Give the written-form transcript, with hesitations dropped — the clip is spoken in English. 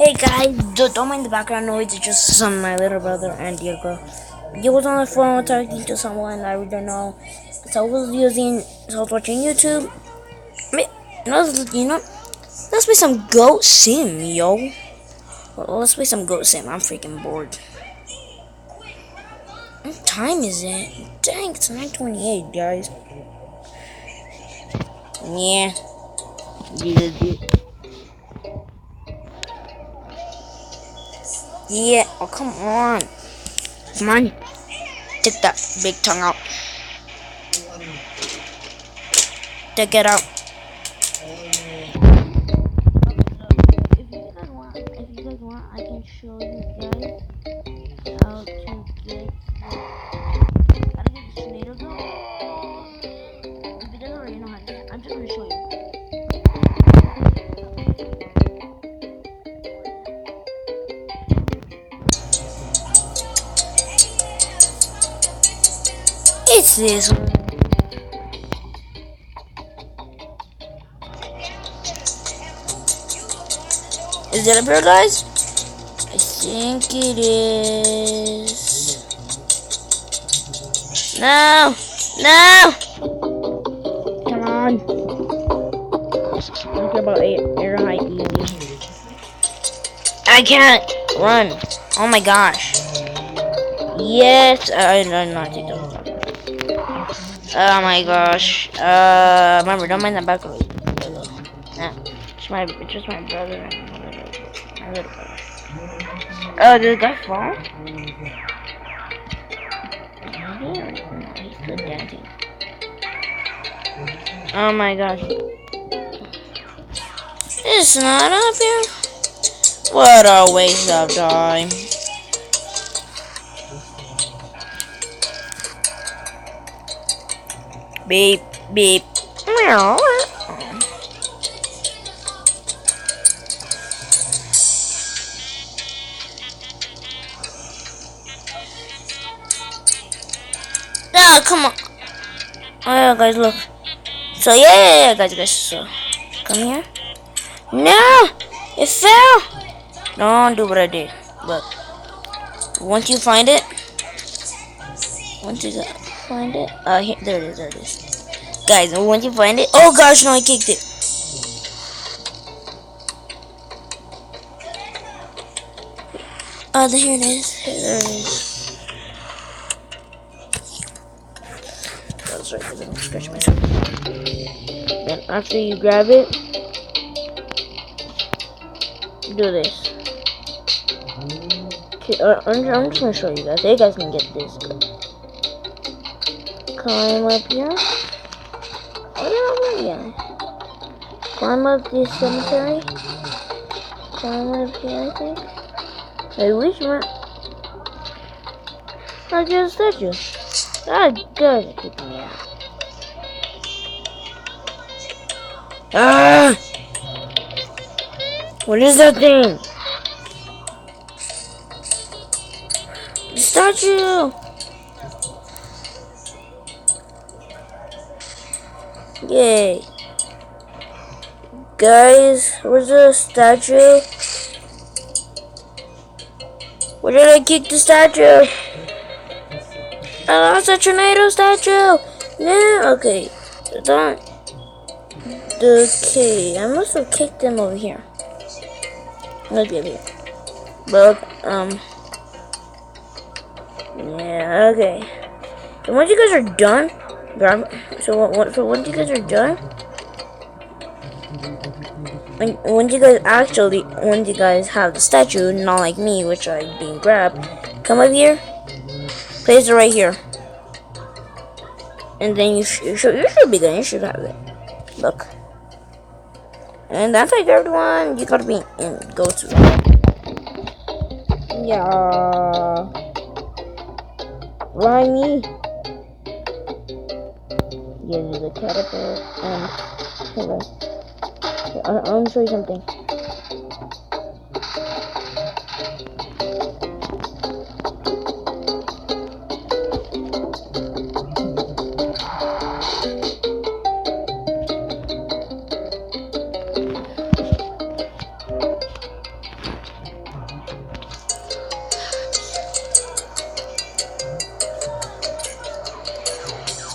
Hey guys, don't mind the background noise. It's just my little brother and Diego. He was on the phone talking to someone I don't know. So I was watching YouTube. Let's play some Goat Sim, yo. Let's play some Goat Sim. I'm freaking bored. What time is it? Dang, it's 9:28, guys. Yeah. Yeah. Oh, come on. Come on. Take that big tongue out. Take it out. If you guys want, I can show you guys how to get the tornado go. If you guys already know how to do it, I'm just gonna show you. It's this one. Is it up here, guys? I think it is. No! No! Come on. Don't care about air height easy. I can't run. Oh my gosh. Yes. I'm not taking those. Oh my gosh. Remember, don't mind that background. Nah, it's just my brother and my little brother. Oh, did the guy fall? No, he's still dancing. Oh my gosh. It's not up here. What a waste of time. Beep, beep. Meow. Ah, come on. Oh yeah, guys, look. So yeah, guys. So come here. No, it fell. Don't do what I did. But once you find it, here, there it is. Guys, once you find it, oh gosh, no, I kicked it. Here it is. There it is. That's right, because I don't scratch myself. Then after you grab it, do this. Okay, I'm just gonna show you guys. You guys can get this. Climb up here. Oh yeah. Climb up this cemetery. Climb up here, I think. Hey, which one? I just a statue. Ah, guys are kicking me out. Ah! What is that thing? The statue! Yay. Guys, where's the statue? Where did I kick the statue? I lost a tornado statue! No! Okay. Don't. Okay, I must have kicked them over here. Let's be over here. But, yeah, okay. So once you guys are done, once you guys are done, once you guys have the statue, not like me, which I'm being grabbed, come over here, place it right here, and then you should be good. You should have it. Look, and that's like everyone. You gotta be in go to. Yeah, rhyme me. Yeah, there's a caterpillar and hold on. I'm gonna show you something.